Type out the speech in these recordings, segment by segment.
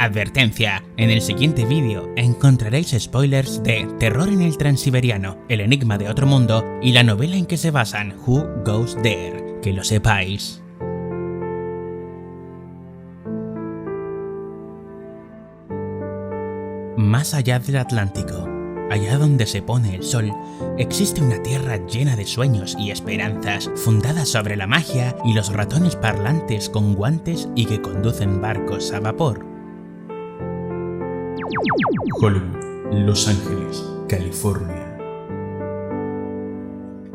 Advertencia, en el siguiente vídeo encontraréis spoilers de Terror en el Transiberiano, El enigma de otro mundo y la novela en que se basan, Who Goes There, que lo sepáis. Más allá del Atlántico, allá donde se pone el sol, existe una tierra llena de sueños y esperanzas, fundada sobre la magia y los ratones parlantes con guantes y que conducen barcos a vapor. Hollywood, Los Ángeles, California.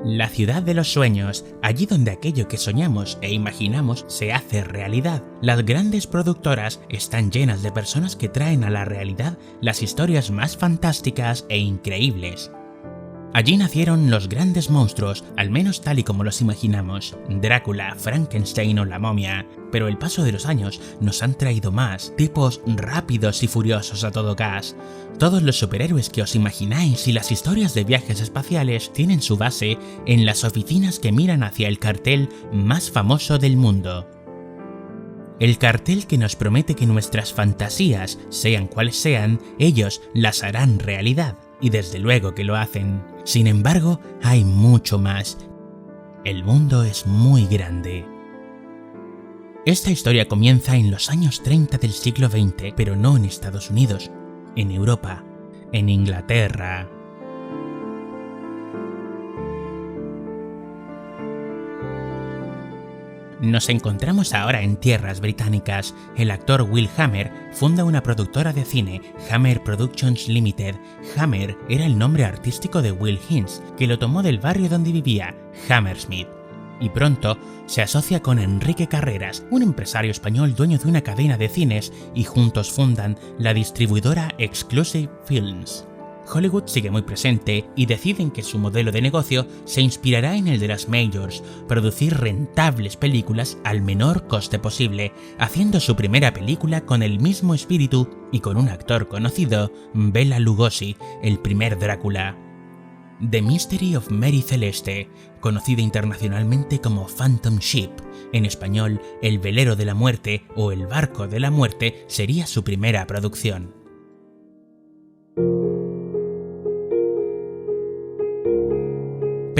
La ciudad de los sueños, allí donde aquello que soñamos e imaginamos se hace realidad. Las grandes productoras están llenas de personas que traen a la realidad las historias más fantásticas e increíbles. Allí nacieron los grandes monstruos, al menos tal y como los imaginamos, Drácula, Frankenstein o la momia, pero el paso de los años nos han traído más, tipos rápidos y furiosos a todo gas. Todos los superhéroes que os imagináis y las historias de viajes espaciales tienen su base en las oficinas que miran hacia el cartel más famoso del mundo. El cartel que nos promete que nuestras fantasías, sean cuales sean, ellos las harán realidad. Y desde luego que lo hacen. Sin embargo, hay mucho más. El mundo es muy grande. Esta historia comienza en los años 30 del siglo XX, pero no en Estados Unidos, en Europa, en Inglaterra. Nos encontramos ahora en tierras británicas. El actor Will Hammer funda una productora de cine, Hammer Productions Limited. Hammer era el nombre artístico de Will Hines, que lo tomó del barrio donde vivía, Hammersmith. Y pronto se asocia con Enrique Carreras, un empresario español dueño de una cadena de cines, y juntos fundan la distribuidora Exclusive Films. Hollywood sigue muy presente y deciden que su modelo de negocio se inspirará en el de las majors, producir rentables películas al menor coste posible, haciendo su primera película con el mismo espíritu y con un actor conocido, Bela Lugosi, el primer Drácula. The Mystery of Mary Celeste, conocida internacionalmente como Phantom Ship, en español El velero de la muerte o El barco de la muerte, sería su primera producción.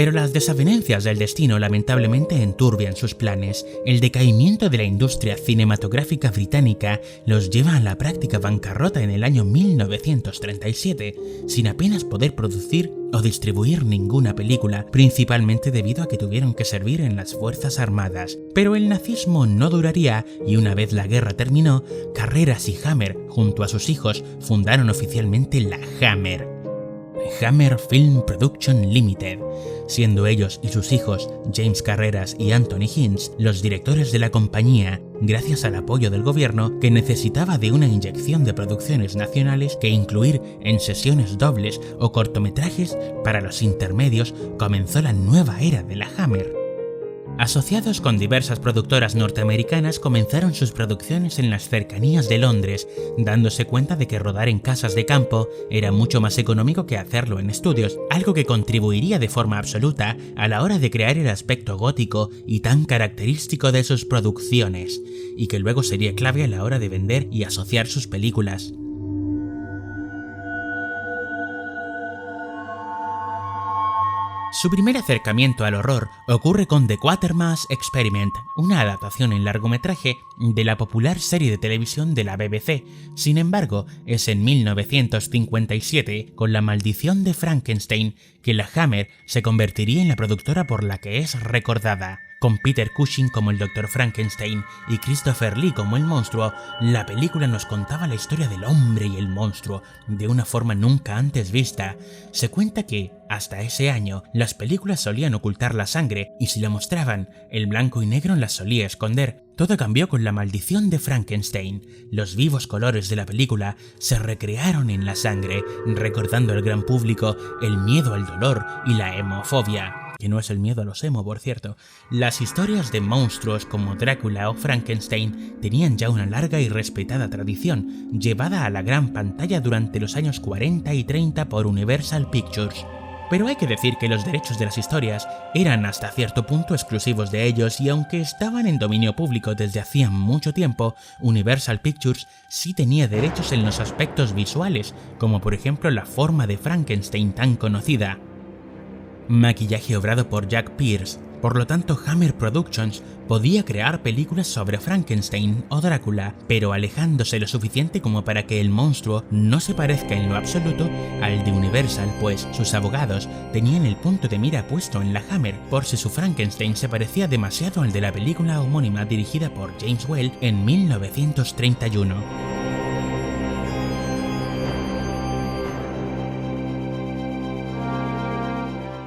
Pero las desavenencias del destino lamentablemente enturbian sus planes. El decaimiento de la industria cinematográfica británica los lleva a la práctica bancarrota en el año 1937, sin apenas poder producir o distribuir ninguna película, principalmente debido a que tuvieron que servir en las Fuerzas Armadas. Pero el nazismo no duraría y una vez la guerra terminó, Carreras y Hammer, junto a sus hijos, fundaron oficialmente la Hammer Film Production Limited, siendo ellos y sus hijos, James Carreras y Anthony Hines, los directores de la compañía, gracias al apoyo del gobierno que necesitaba de una inyección de producciones nacionales que incluir en sesiones dobles o cortometrajes para los intermedios, comenzó la nueva era de la Hammer. Asociados con diversas productoras norteamericanas, comenzaron sus producciones en las cercanías de Londres, dándose cuenta de que rodar en casas de campo era mucho más económico que hacerlo en estudios, algo que contribuiría de forma absoluta a la hora de crear el aspecto gótico y tan característico de sus producciones, y que luego sería clave a la hora de vender y asociar sus películas. Su primer acercamiento al horror ocurre con The Quatermass Experiment, una adaptación en largometraje de la popular serie de televisión de la BBC. Sin embargo, es en 1957, con La maldición de Frankenstein, que la Hammer se convertiría en la productora por la que es recordada. Con Peter Cushing como el Dr. Frankenstein y Christopher Lee como el monstruo, la película nos contaba la historia del hombre y el monstruo de una forma nunca antes vista. Se cuenta que, hasta ese año, las películas solían ocultar la sangre y si la mostraban, el blanco y negro la solía esconder. Todo cambió con La maldición de Frankenstein. Los vivos colores de la película se recrearon en la sangre, recordando al gran público el miedo al dolor y la hemofobia. que no es el miedo a los emo, por cierto. Las historias de monstruos como Drácula o Frankenstein tenían ya una larga y respetada tradición, llevada a la gran pantalla durante los años 40 y 30 por Universal Pictures. Pero hay que decir que los derechos de las historias eran hasta cierto punto exclusivos de ellos, y aunque estaban en dominio público desde hacía mucho tiempo, Universal Pictures sí tenía derechos en los aspectos visuales, como por ejemplo la forma de Frankenstein tan conocida. Maquillaje obrado por Jack Pierce. Por lo tanto, Hammer Productions podía crear películas sobre Frankenstein o Drácula, pero alejándose lo suficiente como para que el monstruo no se parezca en lo absoluto al de Universal, pues sus abogados tenían el punto de mira puesto en la Hammer por si su Frankenstein se parecía demasiado al de la película homónima dirigida por James Whale en 1931.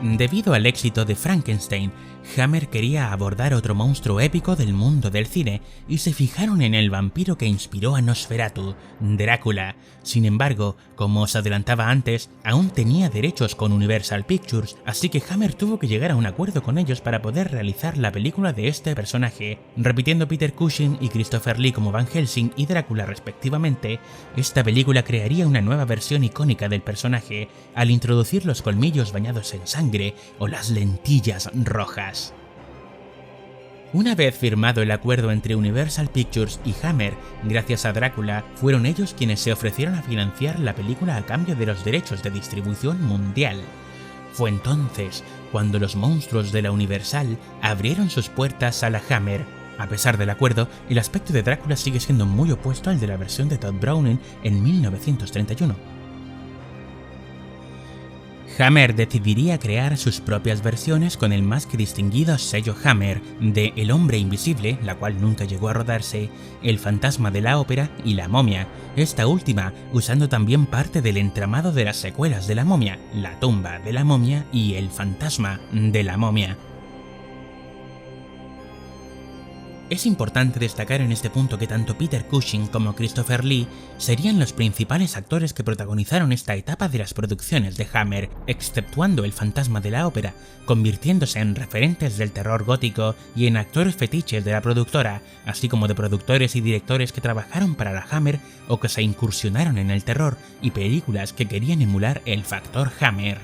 Debido al éxito de Frankenstein, Hammer quería abordar otro monstruo épico del mundo del cine y se fijaron en el vampiro que inspiró a Nosferatu, Drácula. Sin embargo, como os adelantaba antes, aún tenía derechos con Universal Pictures, así que Hammer tuvo que llegar a un acuerdo con ellos para poder realizar la película de este personaje. Repitiendo Peter Cushing y Christopher Lee como Van Helsing y Drácula respectivamente, esta película crearía una nueva versión icónica del personaje al introducir los colmillos bañados en sangre o las lentillas rojas. Una vez firmado el acuerdo entre Universal Pictures y Hammer, gracias a Drácula, fueron ellos quienes se ofrecieron a financiar la película a cambio de los derechos de distribución mundial. Fue entonces cuando los monstruos de la Universal abrieron sus puertas a la Hammer. A pesar del acuerdo, el aspecto de Drácula sigue siendo muy opuesto al de la versión de Todd Browning en 1931. Hammer decidiría crear sus propias versiones con el más que distinguido sello Hammer de El hombre invisible, la cual nunca llegó a rodarse, El fantasma de la ópera y La momia, esta última usando también parte del entramado de las secuelas de La momia, La tumba de la momia y El fantasma de la momia. Es importante destacar en este punto que tanto Peter Cushing como Christopher Lee serían los principales actores que protagonizaron esta etapa de las producciones de Hammer, exceptuando El fantasma de la ópera, convirtiéndose en referentes del terror gótico y en actores fetiches de la productora, así como de productores y directores que trabajaron para la Hammer o que se incursionaron en el terror y películas que querían emular el factor Hammer.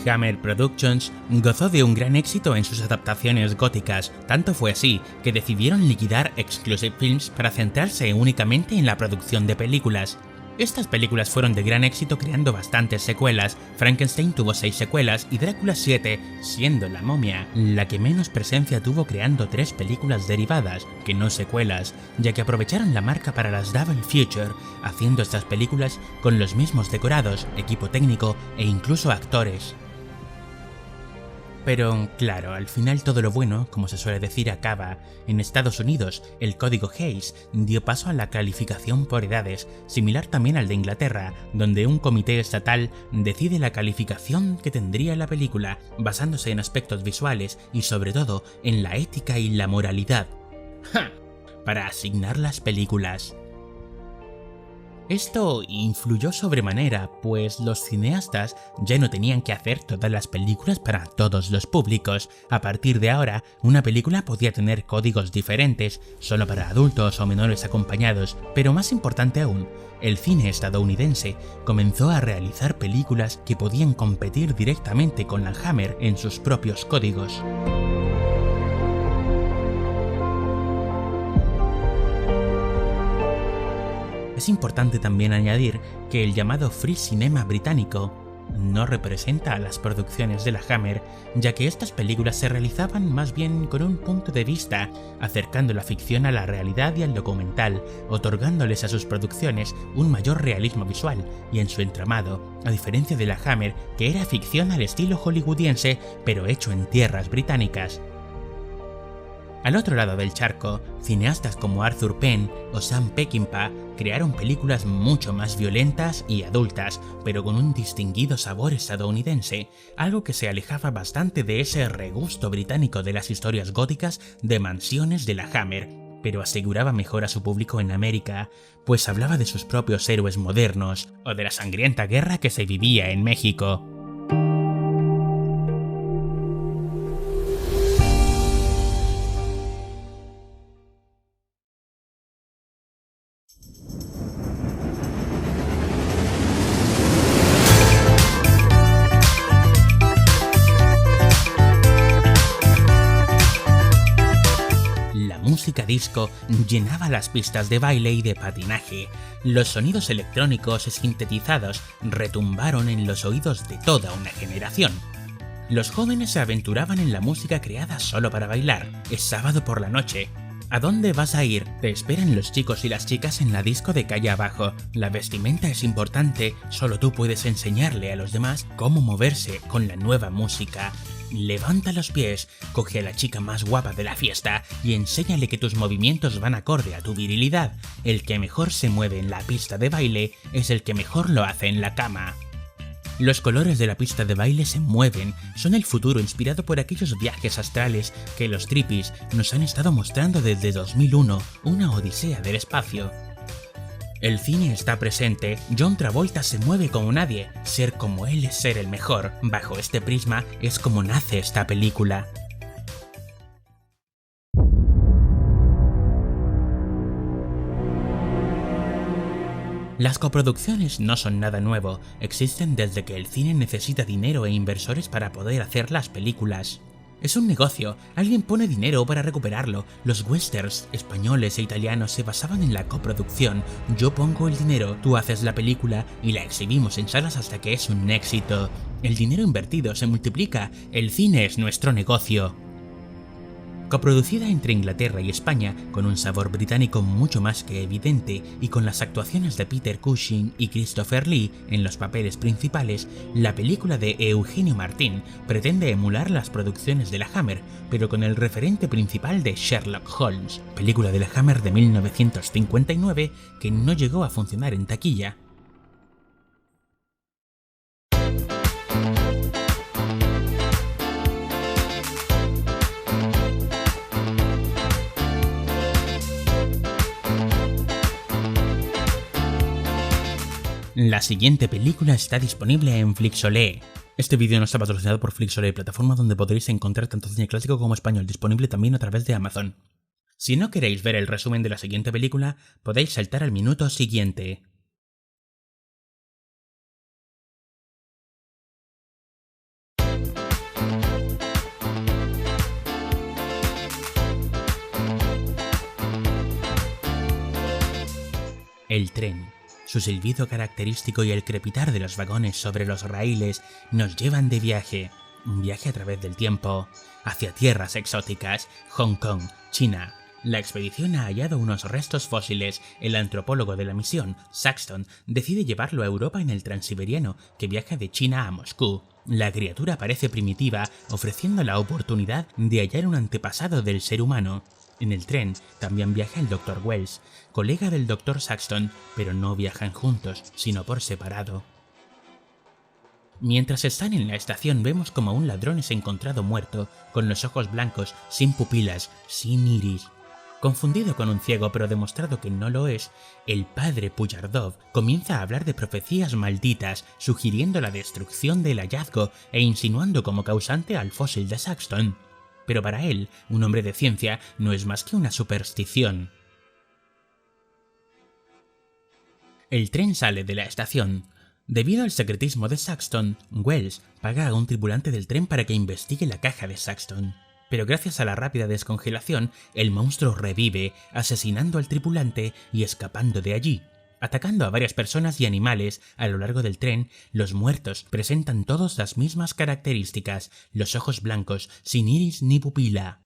Hammer Productions gozó de un gran éxito en sus adaptaciones góticas, tanto fue así que decidieron liquidar Exclusive Films para centrarse únicamente en la producción de películas. Estas películas fueron de gran éxito creando bastantes secuelas. Frankenstein tuvo 6 secuelas y Drácula 7, siendo La momia la que menos presencia tuvo, creando 3 películas derivadas, que no secuelas, ya que aprovecharon la marca para las Double Feature, haciendo estas películas con los mismos decorados, equipo técnico e incluso actores. Pero claro, al final todo lo bueno, como se suele decir, acaba. En Estados Unidos, el código Hays dio paso a la calificación por edades, similar también al de Inglaterra, donde un comité estatal decide la calificación que tendría la película, basándose en aspectos visuales y sobre todo en la ética y la moralidad. ¡Ja! Para asignar las películas. Esto influyó sobremanera, pues los cineastas ya no tenían que hacer todas las películas para todos los públicos. A partir de ahora, una película podía tener códigos diferentes, solo para adultos o menores acompañados, pero más importante aún, el cine estadounidense comenzó a realizar películas que podían competir directamente con la Hammer en sus propios códigos. Es importante también añadir que el llamado Free Cinema británico no representa a las producciones de la Hammer, ya que estas películas se realizaban más bien con un punto de vista, acercando la ficción a la realidad y al documental, otorgándoles a sus producciones un mayor realismo visual y en su entramado, a diferencia de la Hammer, que era ficción al estilo hollywoodiense, pero hecho en tierras británicas. Al otro lado del charco, cineastas como Arthur Penn o Sam Peckinpah crearon películas mucho más violentas y adultas, pero con un distinguido sabor estadounidense, algo que se alejaba bastante de ese regusto británico de las historias góticas de mansiones de la Hammer. pero aseguraba mejor a su público en América, pues hablaba de sus propios héroes modernos o de la sangrienta guerra que se vivía en México. La música disco llenaba las pistas de baile y de patinaje. Los sonidos electrónicos sintetizados retumbaron en los oídos de toda una generación. Los jóvenes se aventuraban en la música creada solo para bailar. Es sábado por la noche. ¿A dónde vas a ir? Te esperan los chicos y las chicas en la disco de calle abajo. La vestimenta es importante, solo tú puedes enseñarle a los demás cómo moverse con la nueva música. Levanta los pies, coge a la chica más guapa de la fiesta y enséñale que tus movimientos van acorde a tu virilidad. El que mejor se mueve en la pista de baile es el que mejor lo hace en la cama. Los colores de la pista de baile se mueven, son el futuro inspirado por aquellos viajes astrales que los trippies nos han estado mostrando desde 2001, una odisea del espacio. El cine está presente, John Travolta se mueve como nadie, ser como él es ser el mejor. Bajo este prisma es como nace esta película. Las coproducciones no son nada nuevo, existen desde que el cine necesita dinero e inversores para poder hacer las películas. Es un negocio, alguien pone dinero para recuperarlo. Los westerns españoles e italianos se basaban en la coproducción. Yo pongo el dinero, tú haces la película y la exhibimos en salas hasta que es un éxito. El dinero invertido se multiplica, el cine es nuestro negocio. Coproducida entre Inglaterra y España, con un sabor británico mucho más que evidente y con las actuaciones de Peter Cushing y Christopher Lee en los papeles principales, la película de Eugenio Martín pretende emular las producciones de la Hammer, pero con el referente principal de Sherlock Holmes, película de la Hammer de 1959 que no llegó a funcionar en taquilla. La siguiente película está disponible en Flixolé. Este vídeo no está patrocinado por Flixolé, plataforma donde podréis encontrar tanto cine clásico como español, disponible también a través de Amazon. Si no queréis ver el resumen de la siguiente película, podéis saltar al minuto siguiente. El tren. Su silbido característico y el crepitar de los vagones sobre los raíles nos llevan de viaje, un viaje a través del tiempo, hacia tierras exóticas, Hong Kong, China. La expedición ha hallado unos restos fósiles. El antropólogo de la misión, Saxton, decide llevarlo a Europa en el Transiberiano, que viaja de China a Moscú. La criatura parece primitiva, ofreciendo la oportunidad de hallar un antepasado del ser humano. En el tren también viaja el Dr. Wells, colega del Dr. Saxton, pero no viajan juntos, sino por separado. Mientras están en la estación vemos como un ladrón es encontrado muerto, con los ojos blancos, sin pupilas, sin iris. Confundido con un ciego pero demostrado que no lo es, el padre Puyardov comienza a hablar de profecías malditas, sugiriendo la destrucción del hallazgo e insinuando como causante al fósil de Saxton. Pero para él, un hombre de ciencia no es más que una superstición. El tren sale de la estación. Debido al secretismo de Saxton, Wells paga a un tripulante del tren para que investigue la caja de Saxton. Pero gracias a la rápida descongelación, el monstruo revive, asesinando al tripulante y escapando de allí. Atacando a varias personas y animales a lo largo del tren, los muertos presentan todos las mismas características, los ojos blancos, sin iris ni pupila.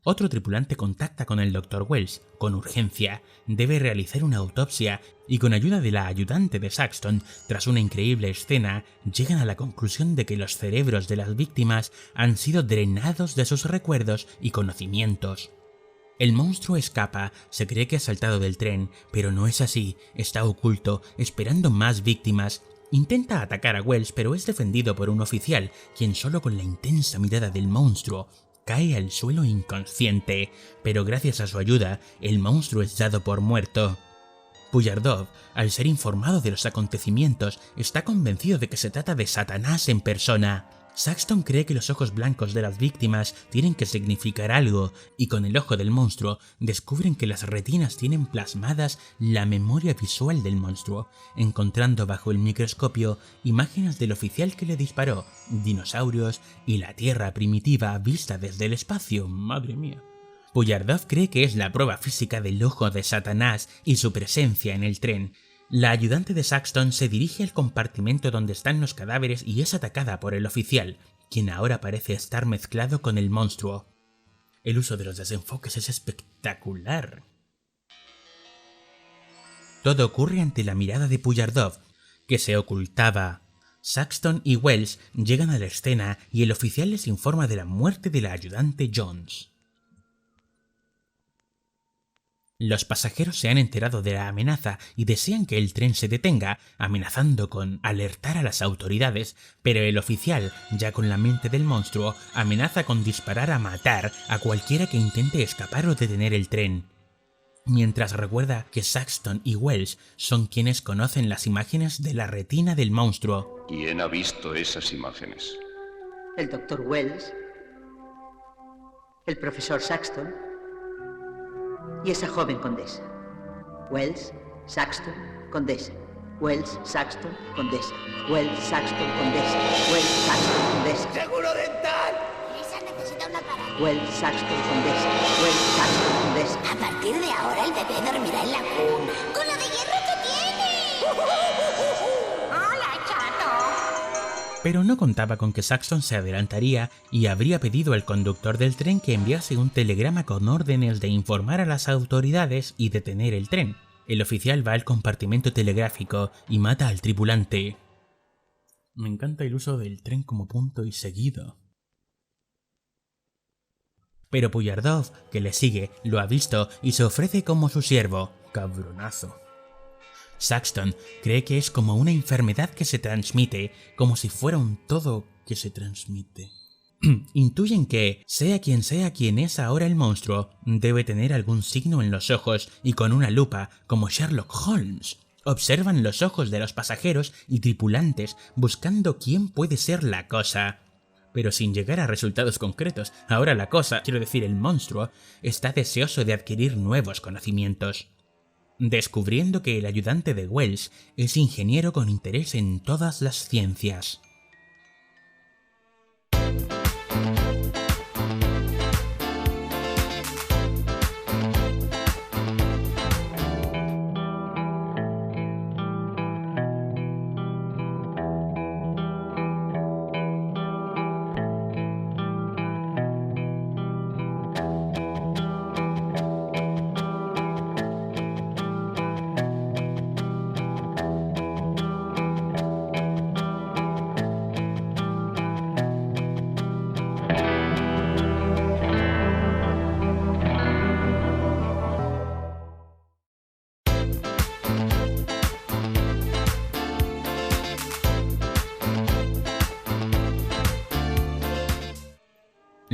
Otro tripulante contacta con el Dr. Wells, con urgencia, debe realizar una autopsia y con ayuda de la ayudante de Saxton, tras una increíble escena, llegan a la conclusión de que los cerebros de las víctimas han sido drenados de sus recuerdos y conocimientos. El monstruo escapa, se cree que ha saltado del tren, pero no es así, está oculto, esperando más víctimas. Intenta atacar a Wells, pero es defendido por un oficial, quien solo con la intensa mirada del monstruo cae al suelo inconsciente, pero gracias a su ayuda, el monstruo es dado por muerto. Puyardov, al ser informado de los acontecimientos, está convencido de que se trata de Satanás en persona. Saxton cree que los ojos blancos de las víctimas tienen que significar algo, y con el ojo del monstruo descubren que las retinas tienen plasmadas la memoria visual del monstruo, encontrando bajo el microscopio imágenes del oficial que le disparó, dinosaurios y la Tierra primitiva vista desde el espacio. ¡Madre mía! Puyardov cree que es la prueba física del ojo de Satanás y su presencia en el tren. La ayudante de Saxton se dirige al compartimento donde están los cadáveres y es atacada por el oficial, quien ahora parece estar mezclado con el monstruo. El uso de los desenfoques es espectacular. Todo ocurre ante la mirada de Puyardov, que se ocultaba. Saxton y Wells llegan a la escena y el oficial les informa de la muerte de la ayudante Jones. Los pasajeros se han enterado de la amenaza y desean que el tren se detenga, amenazando con alertar a las autoridades, pero el oficial, ya con la mente del monstruo, amenaza con disparar a matar a cualquiera que intente escapar o detener el tren. Mientras recuerda que Saxton y Wells son quienes conocen las imágenes de la retina del monstruo. ¿Quién ha visto esas imágenes? El Dr. Wells, el profesor Saxton y esa joven condesa. Wells, Saxton, condesa. Wells, Saxton, condesa. Wells, Saxton, condesa. Wells, Saxton, condesa. ¡Seguro dental! Lisa necesita un aparato. Wells, Saxton, condesa. Wells, Saxton, condesa. A partir de ahora el bebé dormirá en la cuna. ¡Con lo de hierro que tiene! ¡Hola, chato! Pero no contaba con que Saxton se adelantaría y habría pedido al conductor del tren que enviase un telegrama con órdenes de informar a las autoridades y detener el tren. El oficial va al compartimento telegráfico y mata al tripulante. Me encanta el uso del tren como punto y seguido. Pero Puyardov, que le sigue, lo ha visto y se ofrece como su siervo. Cabronazo. Saxton cree que es como una enfermedad que se transmite, como si fuera un todo que se transmite. Intuyen que, sea quien es ahora el monstruo, debe tener algún signo en los ojos y con una lupa, como Sherlock Holmes. Observan los ojos de los pasajeros y tripulantes buscando quién puede ser la cosa. Pero sin llegar a resultados concretos, ahora la cosa, quiero decir el monstruo, está deseoso de adquirir nuevos conocimientos. Descubriendo que el ayudante de Wells es ingeniero con interés en todas las ciencias.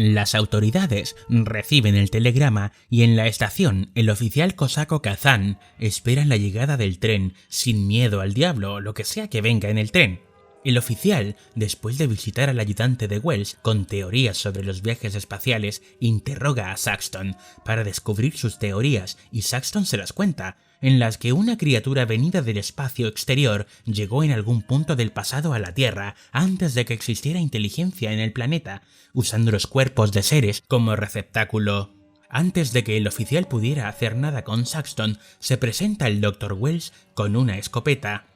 Las autoridades reciben el telegrama y en la estación el oficial cosaco Kazan espera la llegada del tren sin miedo al diablo o lo que sea que venga en el tren. El oficial, después de visitar al ayudante de Wells con teorías sobre los viajes espaciales, interroga a Saxton para descubrir sus teorías y Saxton se las cuenta, en las que una criatura venida del espacio exterior llegó en algún punto del pasado a la Tierra antes de que existiera inteligencia en el planeta, usando los cuerpos de seres como receptáculo. Antes de que el oficial pudiera hacer nada con Saxton, se presenta el Dr. Wells con una escopeta.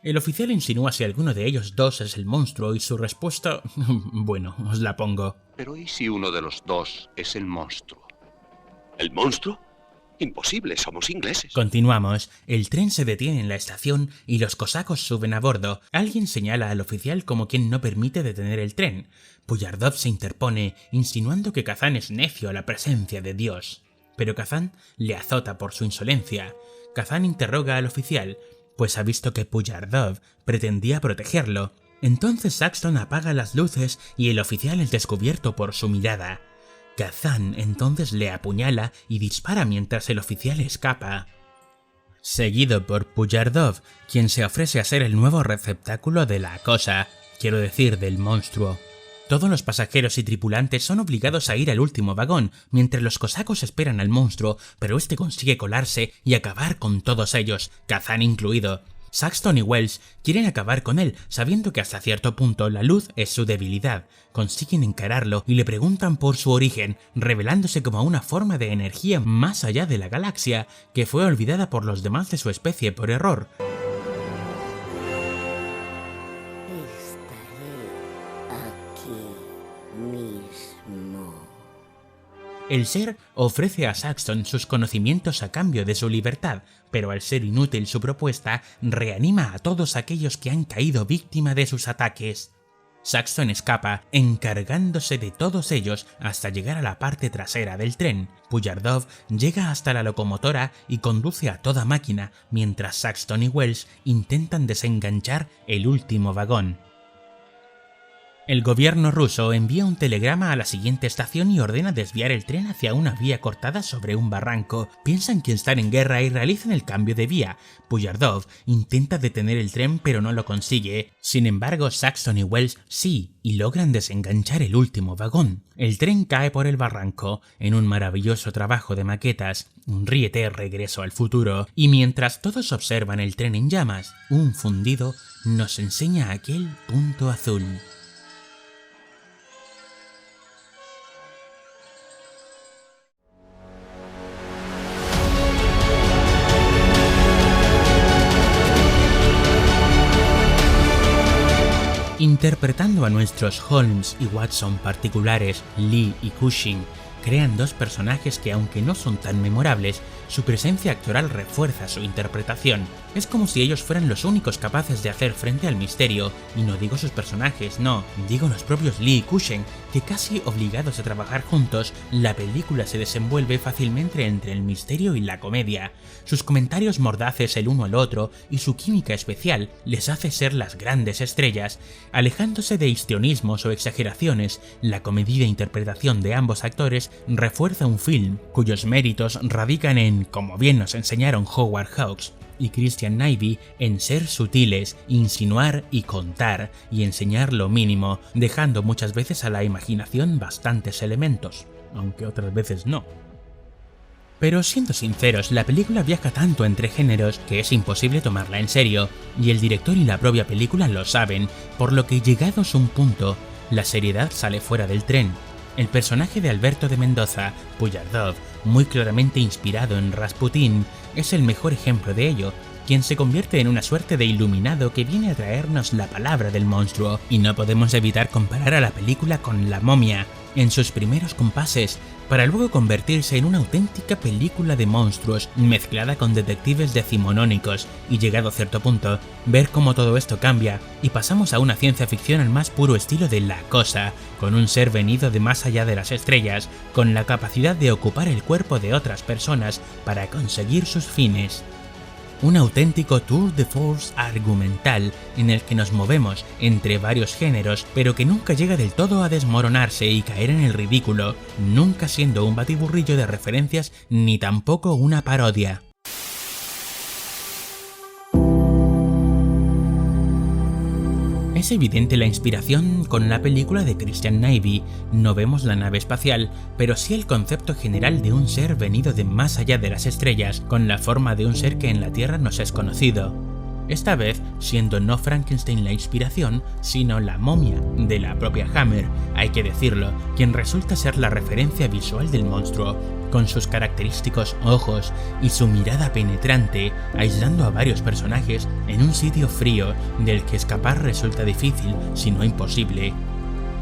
El oficial insinúa si alguno de ellos dos es el monstruo y su respuesta... bueno, os la pongo. Pero ¿y si uno de los dos es el monstruo? ¿El monstruo? Imposible, somos ingleses. Continuamos. El tren se detiene en la estación y los cosacos suben a bordo. Alguien señala al oficial como quien no permite detener el tren. Puyardov se interpone, insinuando que Kazan es necio a la presencia de Dios. Pero Kazan le azota por su insolencia. Kazan interroga al oficial, pues ha visto que Puyardov pretendía protegerlo. Entonces Saxton apaga las luces y el oficial es descubierto por su mirada. Kazan entonces le apuñala y dispara mientras el oficial escapa. Seguido por Pujardov, quien se ofrece a ser el nuevo receptáculo de la cosa, quiero decir del monstruo. Todos los pasajeros y tripulantes son obligados a ir al último vagón, mientras los cosacos esperan al monstruo, pero este consigue colarse y acabar con todos ellos, Kazan incluido. Saxton y Wells quieren acabar con él, sabiendo que hasta cierto punto la luz es su debilidad. Consiguen encararlo y le preguntan por su origen, revelándose como una forma de energía más allá de la galaxia, que fue olvidada por los demás de su especie por error. El ser ofrece a Saxton sus conocimientos a cambio de su libertad, pero al ser inútil su propuesta, reanima a todos aquellos que han caído víctima de sus ataques. Saxton escapa, encargándose de todos ellos hasta llegar a la parte trasera del tren. Pujardov llega hasta la locomotora y conduce a toda máquina, mientras Saxton y Wells intentan desenganchar el último vagón. El gobierno ruso envía un telegrama a la siguiente estación y ordena desviar el tren hacia una vía cortada sobre un barranco. Piensan que están en guerra y realizan el cambio de vía. Pujardov intenta detener el tren pero no lo consigue. Sin embargo, Saxton y Wells sí, y logran desenganchar el último vagón. El tren cae por el barranco, en un maravilloso trabajo de maquetas, un Ríete regreso al futuro, y mientras todos observan el tren en llamas, un fundido nos enseña aquel punto azul. Interpretando a nuestros Holmes y Watson particulares, Lee y Cushing, crean dos personajes que, aunque no son tan memorables, su presencia actoral refuerza su interpretación. Es como si ellos fueran los únicos capaces de hacer frente al misterio, y no digo sus personajes, no, digo los propios Lee y Cushing, que casi obligados a trabajar juntos, la película se desenvuelve fácilmente entre el misterio y la comedia. Sus comentarios mordaces el uno al otro y su química especial les hace ser las grandes estrellas. Alejándose de histrionismos o exageraciones, la comedida interpretación de ambos actores refuerza un film cuyos méritos radican en, como bien nos enseñaron Howard Hawks y Christian Nyby, en ser sutiles, insinuar y contar, y enseñar lo mínimo, dejando muchas veces a la imaginación bastantes elementos, aunque otras veces no. Pero siendo sinceros, la película viaja tanto entre géneros que es imposible tomarla en serio, y el director y la propia película lo saben, por lo que llegados a un punto, la seriedad sale fuera del tren. El personaje de Alberto de Mendoza, Pujardov, muy claramente inspirado en Rasputín, es el mejor ejemplo de ello, quien se convierte en una suerte de iluminado que viene a traernos la palabra del monstruo, y no podemos evitar comparar a la película con La momia, en sus primeros compases, para luego convertirse en una auténtica película de monstruos mezclada con detectives decimonónicos, y llegado a cierto punto, ver cómo todo esto cambia y pasamos a una ciencia ficción al más puro estilo de La cosa, con un ser venido de más allá de las estrellas, con la capacidad de ocupar el cuerpo de otras personas para conseguir sus fines. Un auténtico tour de force argumental en el que nos movemos entre varios géneros, pero que nunca llega del todo a desmoronarse y caer en el ridículo, nunca siendo un batiburrillo de referencias ni tampoco una parodia. Es evidente la inspiración con la película de Christian Nyby. No vemos la nave espacial, pero sí el concepto general de un ser venido de más allá de las estrellas, con la forma de un ser que en la Tierra nos es conocido. Esta vez siendo no Frankenstein la inspiración, sino La momia de la propia Hammer, hay que decirlo, quien resulta ser la referencia visual del monstruo, con sus característicos ojos y su mirada penetrante, aislando a varios personajes en un sitio frío del que escapar resulta difícil, si no imposible.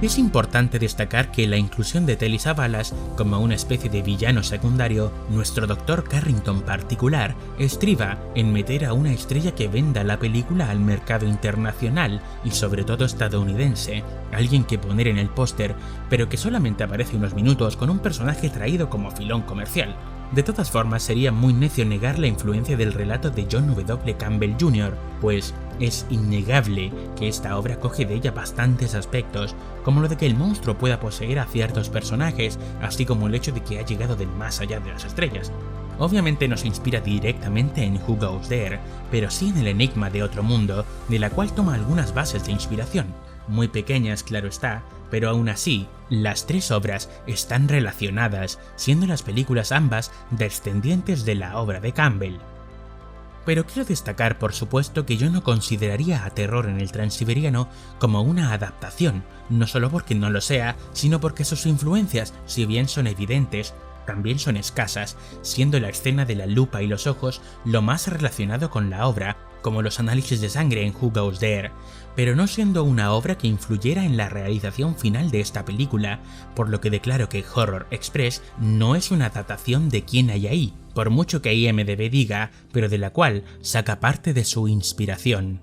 Es importante destacar que la inclusión de Telly Savalas como una especie de villano secundario, nuestro Dr. Carrington particular, estriba en meter a una estrella que venda la película al mercado internacional y sobre todo estadounidense, alguien que poner en el póster, pero que solamente aparece unos minutos con un personaje traído como filón comercial. De todas formas, sería muy necio negar la influencia del relato de John W. Campbell Jr., pues es innegable que esta obra coge de ella bastantes aspectos, como lo de que el monstruo pueda poseer a ciertos personajes, así como el hecho de que ha llegado del más allá de las estrellas. Obviamente no se inspira directamente en Who Goes There, pero sí en el enigma de otro mundo, de la cual toma algunas bases de inspiración, muy pequeñas claro está, pero aún así, las tres obras están relacionadas, siendo las películas ambas descendientes de la obra de Campbell. Pero quiero destacar, por supuesto, que yo no consideraría a Terror en el Transiberiano como una adaptación, no solo porque no lo sea, sino porque sus influencias, si bien son evidentes, también son escasas, siendo la escena de la lupa y los ojos lo más relacionado con la obra, como los análisis de sangre en Who Goes There, pero no siendo una obra que influyera en la realización final de esta película, por lo que declaro que Horror Express no es una adaptación de Quién hay ahí, por mucho que IMDb diga, pero de la cual saca parte de su inspiración.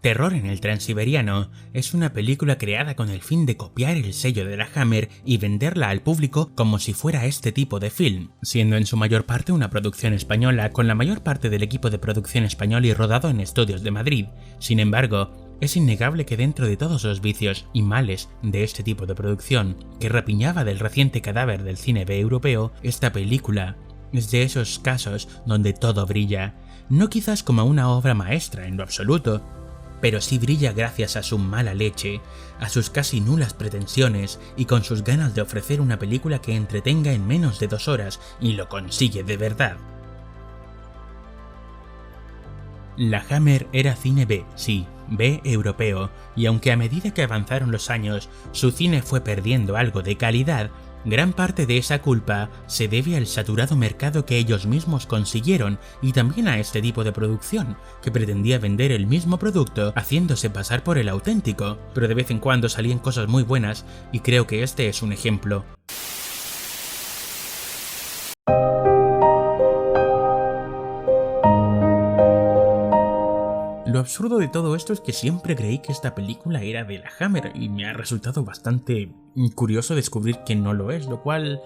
Terror en el Transiberiano es una película creada con el fin de copiar el sello de la Hammer y venderla al público como si fuera este tipo de film, siendo en su mayor parte una producción española con la mayor parte del equipo de producción español y rodado en estudios de Madrid. Sin embargo, es innegable que dentro de todos los vicios y males de este tipo de producción que rapiñaba del reciente cadáver del cine B europeo, esta película es de esos casos donde todo brilla, no quizás como una obra maestra en lo absoluto, pero sí brilla gracias a su mala leche, a sus casi nulas pretensiones y con sus ganas de ofrecer una película que entretenga en menos de 2 horas, y lo consigue de verdad. La Hammer era cine B, sí, B europeo, y aunque a medida que avanzaron los años su cine fue perdiendo algo de calidad, gran parte de esa culpa se debe al saturado mercado que ellos mismos consiguieron y también a este tipo de producción, que pretendía vender el mismo producto haciéndose pasar por el auténtico, pero de vez en cuando salían cosas muy buenas y creo que este es un ejemplo. Lo absurdo de todo esto es que siempre creí que esta película era de la Hammer y me ha resultado bastante curioso descubrir que no lo es, lo cual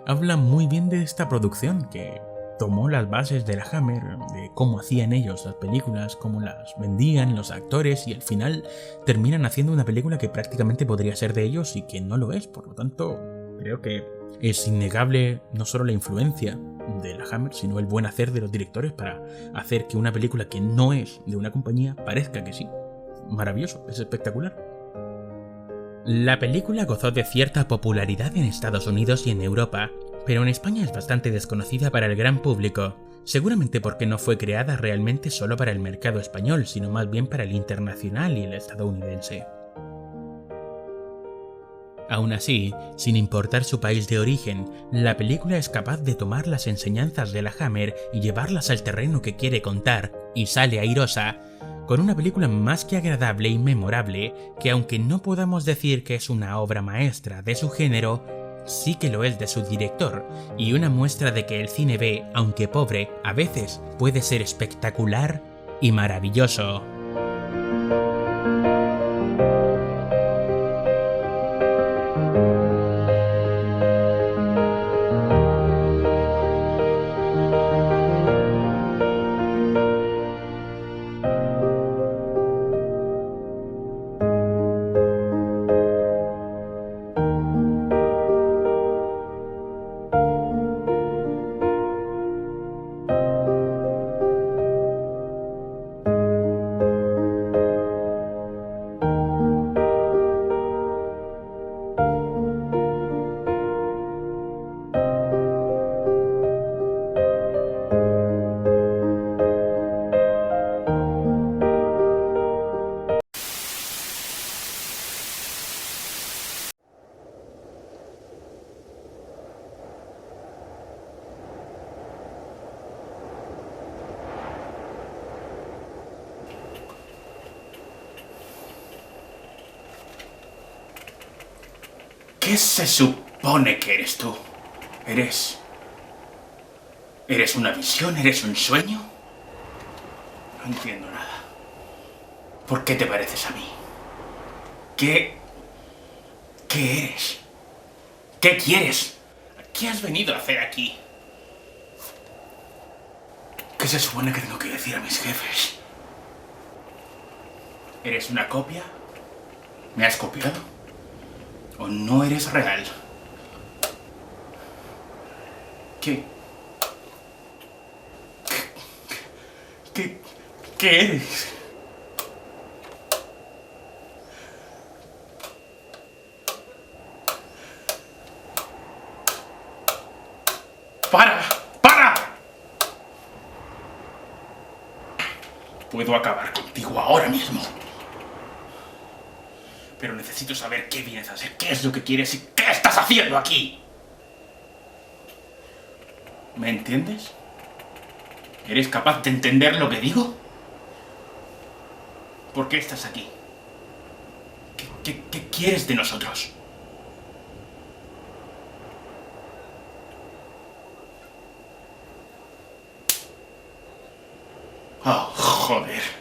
habla muy bien de esta producción que tomó las bases de la Hammer, de cómo hacían ellos las películas, cómo las vendían los actores y al final terminan haciendo una película que prácticamente podría ser de ellos y que no lo es, por lo tanto creo que es innegable no solo la influencia de la Hammer, sino el buen hacer de los directores para hacer que una película que no es de una compañía parezca que sí. Maravilloso, es espectacular. La película gozó de cierta popularidad en Estados Unidos y en Europa, pero en España es bastante desconocida para el gran público, seguramente porque no fue creada realmente solo para el mercado español, sino más bien para el internacional y el estadounidense. Aún así, sin importar su país de origen, la película es capaz de tomar las enseñanzas de la Hammer y llevarlas al terreno que quiere contar, y sale airosa, con una película más que agradable y memorable, que aunque no podamos decir que es una obra maestra de su género, sí que lo es de su director, y una muestra de que el cine B, aunque pobre, a veces puede ser espectacular y maravilloso. ¿Qué se supone que eres tú? ¿Eres una visión? ¿Eres un sueño? No entiendo nada. ¿Por qué te pareces a mí? ¿Qué eres? ¿Qué quieres? ¿Qué has venido a hacer aquí? ¿Qué se supone que tengo que decir a mis jefes? ¿Eres una copia? ¿Me has copiado? ¿O no eres real? ¿Qué eres? ¡Para! Puedo acabar contigo ahora mismo. Pero necesito saber qué vienes a hacer, qué es lo que quieres y qué estás haciendo aquí. ¿Me entiendes? ¿Eres capaz de entender lo que digo? ¿Por qué estás aquí? ¿Qué quieres de nosotros? Oh, joder.